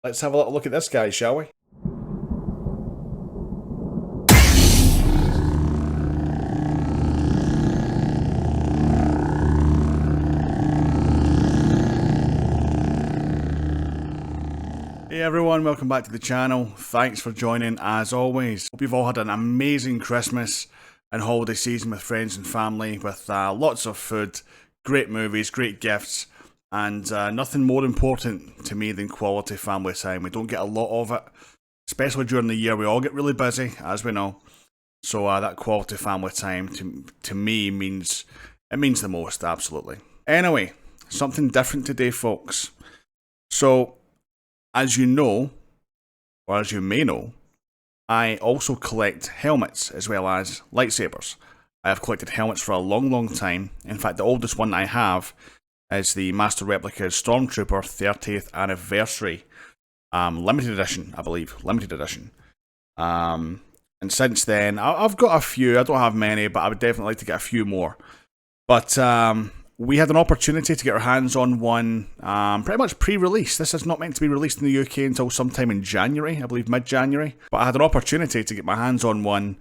Let's have a little look at this guy, shall we? Hey everyone, welcome back to the channel. Thanks for joining as always. Hope you've all had an amazing Christmas and holiday season with friends and family, with lots of food, great movies, great gifts, and nothing more important to me than quality family time. We don't get a lot of it, especially during the year. We all get really busy, as we know. So that quality family time to me means the most, absolutely. Anyway, something different today, folks. So, as you know, or as you may know, I also collect helmets as well as lightsabers. I have collected helmets for a long, long time. In fact, the oldest one I have is the Master Replica Stormtrooper 30th Anniversary Limited Edition, I believe. Limited Edition. And since then, I've got a few. I don't have many, but I would definitely like to get a few more. But we had an opportunity to get our hands on one pretty much pre-release. This is not meant to be released in the UK until sometime in January, I believe mid-January. But I had an opportunity to get my hands on one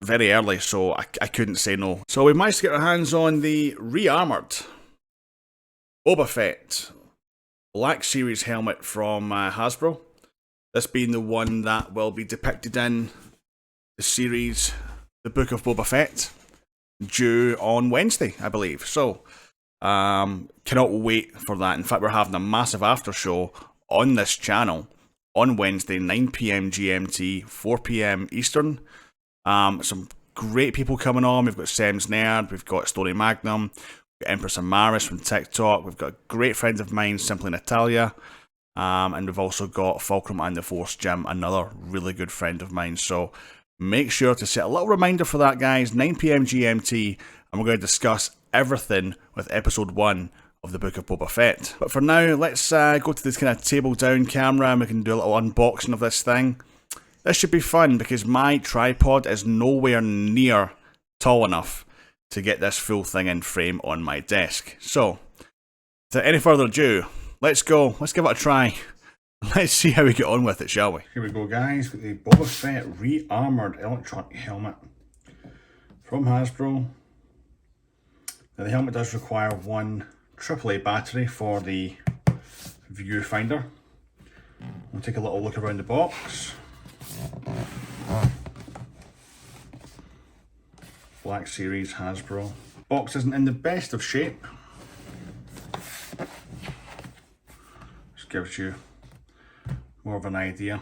very early, so I couldn't say no. So we managed to get our hands on the re-armoured Boba Fett Black Series helmet from Hasbro. This being the one that will be depicted in the series The Book of Boba Fett, due on Wednesday, I believe. So, cannot wait for that. In fact, we're having a massive after show on this channel on Wednesday, 9 PM GMT, 4 PM Eastern. Some great people coming on. We've got Sam's Nerd, we've got Story Magnum, we've got Empress Amaris from TikTok, we've got great friends of mine, Simply Natalia, and we've also got Fulcrum and the Force Jim, another really good friend of mine. So make sure to set a little reminder for that, guys, 9 PM GMT, and we're going to discuss everything with episode 1 of the Book of Boba Fett. But for now, let's go to this kind of table down camera and we can do a little unboxing of this thing. This should be fun because my tripod is nowhere near tall enough to get this full thing in frame on my desk. So, without any further ado, let's go. Let's give it a try. Let's see how we get on with it, shall we? Here we go, guys, with the Boba Fett re-armoured electronic helmet from Hasbro. Now, the helmet does require one AAA battery for the viewfinder. We'll take a little look around the box. Black Series Hasbro. Box isn't in the best of shape. Just gives you more of an idea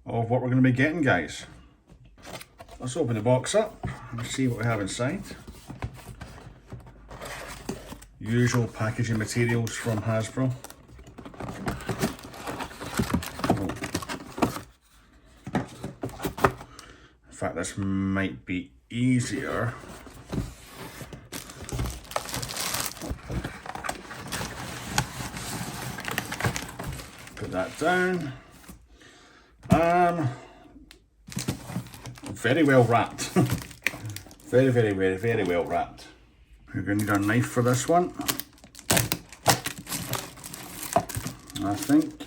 of what we're going to be getting, guys. Let's open the box up and see what we have inside. Usual packaging materials from Hasbro. In fact, this might be easier. Put that down. Very well wrapped. very well wrapped. We're going to need our knife for this one, I think.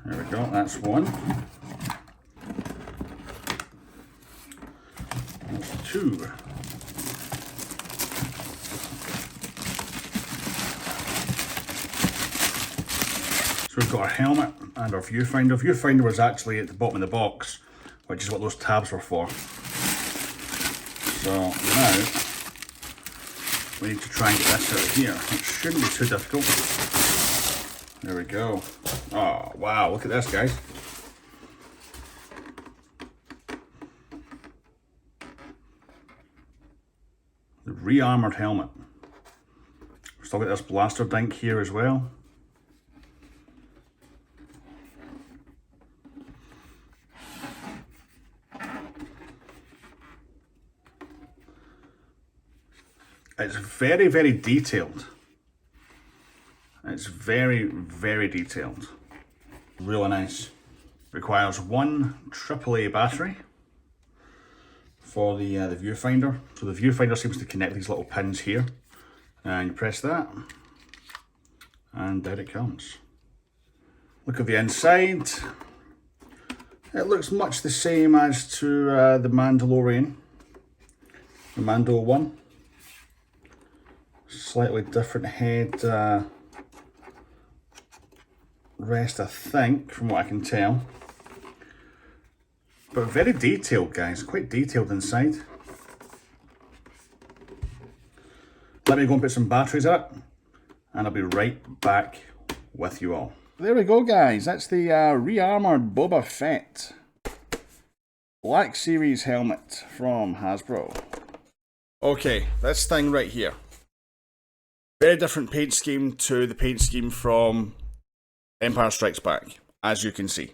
There we go, that's one. That's two. So we've got our helmet and our viewfinder. Viewfinder was actually at the bottom of the box, which is what those tabs were for. So now we need to try and get this out of here. It shouldn't be too difficult. There we go. Oh wow, look at this, guys. The re-armoured helmet. We've still got this blaster dink here as well. It's very detailed. It's very detailed. Really nice. Requires one AAA battery for the viewfinder. So the viewfinder seems to connect these little pins here, and you press that, and there it comes. Look at the inside. It looks much the same as to the Mandalorian, the Mando one. Slightly different head rest, I think, from what I can tell. But very detailed, guys, quite detailed inside. Let me go and put some batteries up, and I'll be right back with you all. There we go, guys. That's the re-armored Boba Fett Black Series helmet from Hasbro. Okay, this thing right here. Very different paint scheme to the paint scheme from Empire Strikes Back, as you can see.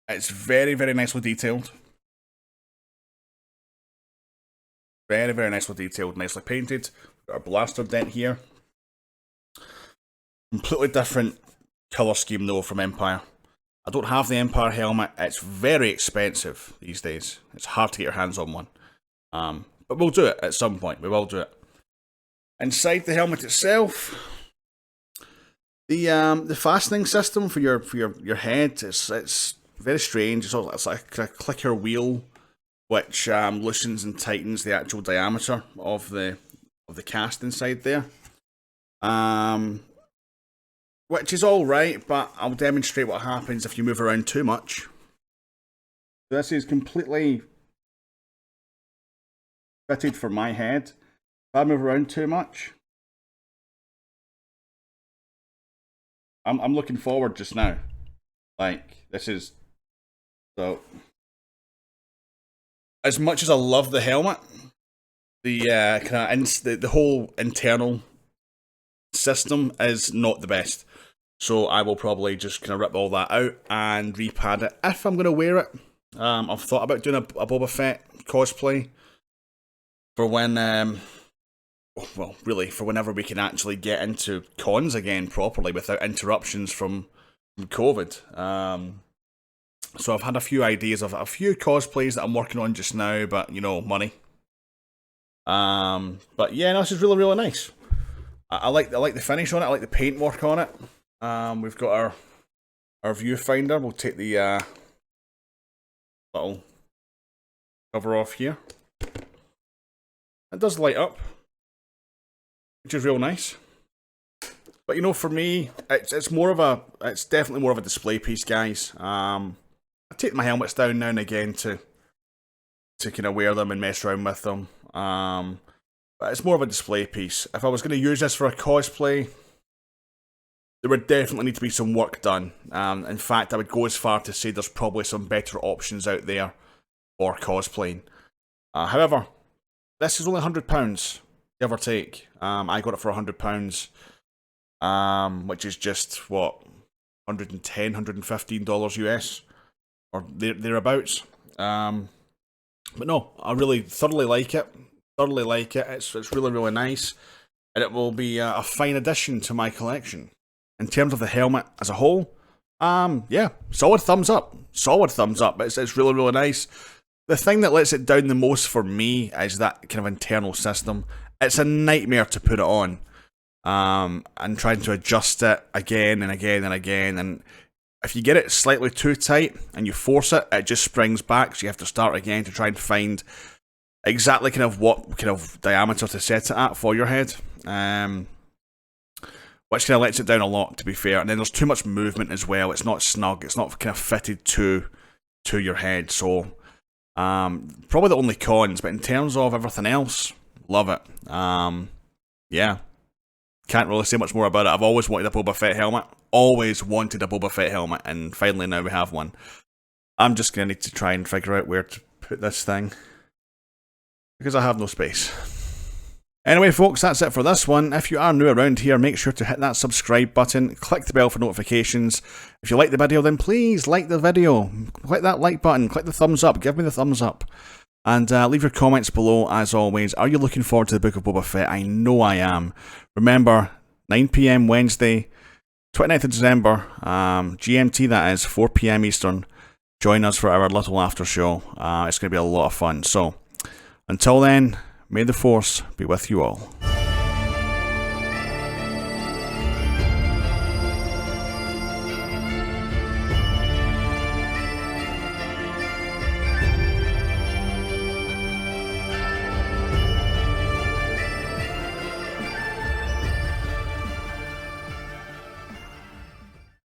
It's very, very nicely detailed. Very, very nicely detailed, nicely painted. Got a blaster dent here. Completely different colour scheme though from Empire. I don't have the Empire helmet. It's very expensive these days. It's hard to get your hands on one. But we'll do it at some point. We will do it. Inside the helmet itself, the fastening system for your head, it's very strange. It's like a clicker wheel, which loosens and tightens the actual diameter of the cast inside there. Which is all right, but I'll demonstrate what happens if you move around too much. This is completely fitted for my head. If I move around too much, I'm looking forward just now. Like, this is so. As much as I love the helmet, the whole internal system is not the best. So I will probably just kind of rip all that out and repad it if I'm going to wear it. I've thought about doing a Boba Fett cosplay for when, well, really for whenever we can actually get into cons again properly without interruptions from COVID. So I've had a few ideas of a few cosplays that I'm working on just now, but you know, money. But yeah, no, this is really, really nice. I like the finish on it. I like the paint work on it. We've got our viewfinder. We'll take the little cover off here. It does light up, which is real nice. But you know, for me, it's definitely more of a display piece, guys. I take my helmets down now and again to kind of wear them and mess around with them. But it's more of a display piece. If I was going to use this for a cosplay, there would definitely need to be some work done. In fact, I would go as far to say there's probably some better options out there for cosplaying. However, this is only £100, give or take. I got it for £100, which is just, what, $110, $115 US, or thereabouts. But no, I really thoroughly like it. It's really, really nice, and it will be a fine addition to my collection. In terms of the helmet as a whole, yeah, solid thumbs up. It's really, really nice. The thing that lets it down the most for me is that kind of internal system. It's a nightmare to put it on, and trying to adjust it again and again and again. And if you get it slightly too tight and you force it, it just springs back. So you have to start again to try and find exactly kind of what kind of diameter to set it at for your head, which kind of lets it down a lot, to be fair. And then there's too much movement as well. It's not snug. It's not kind of fitted to your head. So probably the only cons. But in terms of everything else, love it. Yeah, can't really say much more about it. I've always wanted a Boba Fett helmet. And finally now we have one. I'm just gonna need to try and figure out where to put this thing, because I have no space. Anyway, folks, that's it for this one. If you are new around here, make sure to hit that subscribe button, click the bell for notifications. If you like the video, then please like the video. Click that like button, click the thumbs up, give me the thumbs up. And leave your comments below, as always. Are you looking forward to the Book of Boba Fett? I know I am. Remember, 9 PM Wednesday, 29th of December, GMT that is, 4 PM Eastern. join us for our little after show. It's going to be a lot of fun. So, until then, may the Force be with you all.